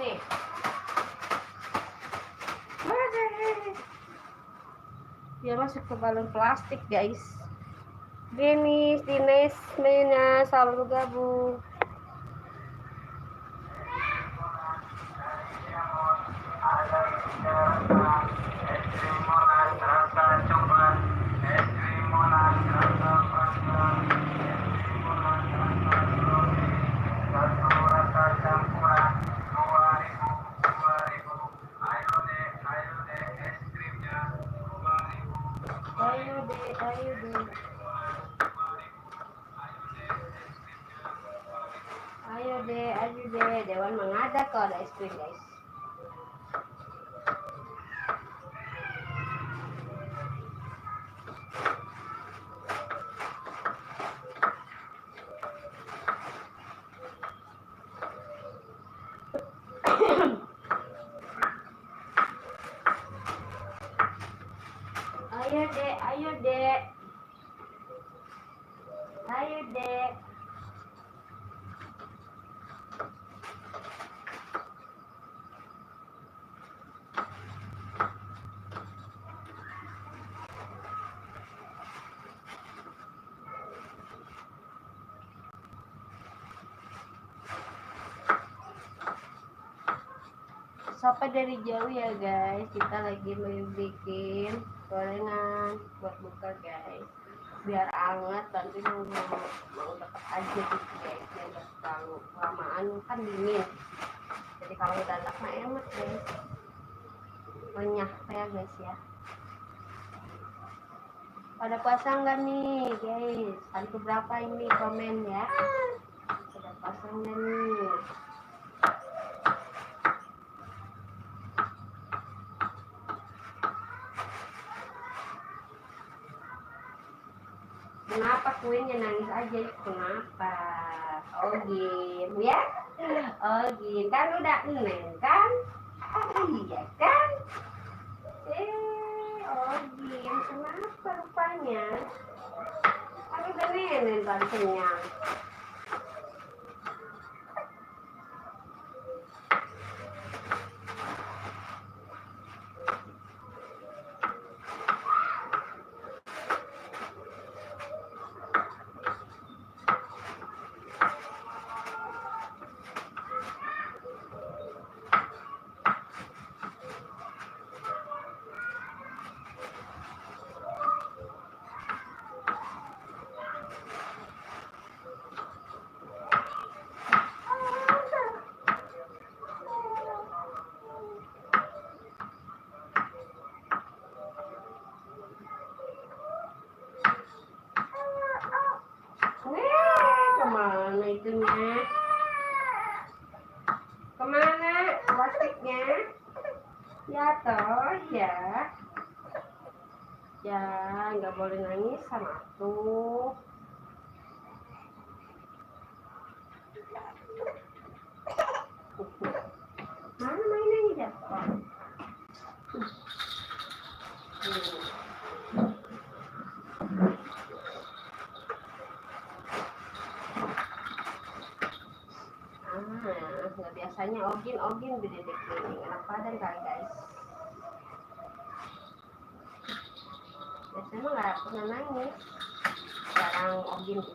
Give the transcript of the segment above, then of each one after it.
nih. Dia masuk ke balon plastik, guys. Denis, Mena, selamat bergabung. Ayo deh, Dewan mengada kalau ada es krim, guys. Ayo deh. Sapa dari jauh ya, guys. Kita lagi mau bikin gorengan buat buka, guys. Biar anget, nanti mau deket aja gitu, guys. Biar nggak terlalu lamaan, kan dingin. Jadi kalau udah enak mah enak, guys. Renyah ya, guys ya. Pada puasa nggak nih, guys? Hari keberapa ini, komen ya. Pada puasa nggak nih? Kenapa kuenya nangis aja? Kenapa? Oh gitu ya? Oh gitu kan udah neng kan? Iya kan? Oh gitu. Kenapa rupanya? Kan udah nenek tadi kenyang. Kemana itunya? Kemana plastiknya? Ya toh ya. Ya nggak boleh nangis sama aku. Mana mainannya jatuh? Nggak biasanya ogin berdedek ini enak badan kali, guys. Biasanya nggak pernah nangis, jarang ogin gitu.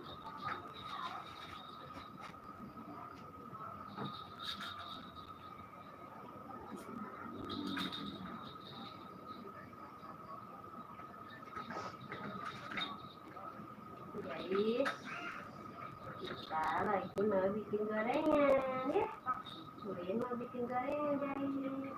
Guys, kita lagi mau bikin gorengan ya. Gue mau bikin gorengan, guys.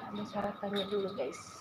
Ada syaratannya dulu, guys.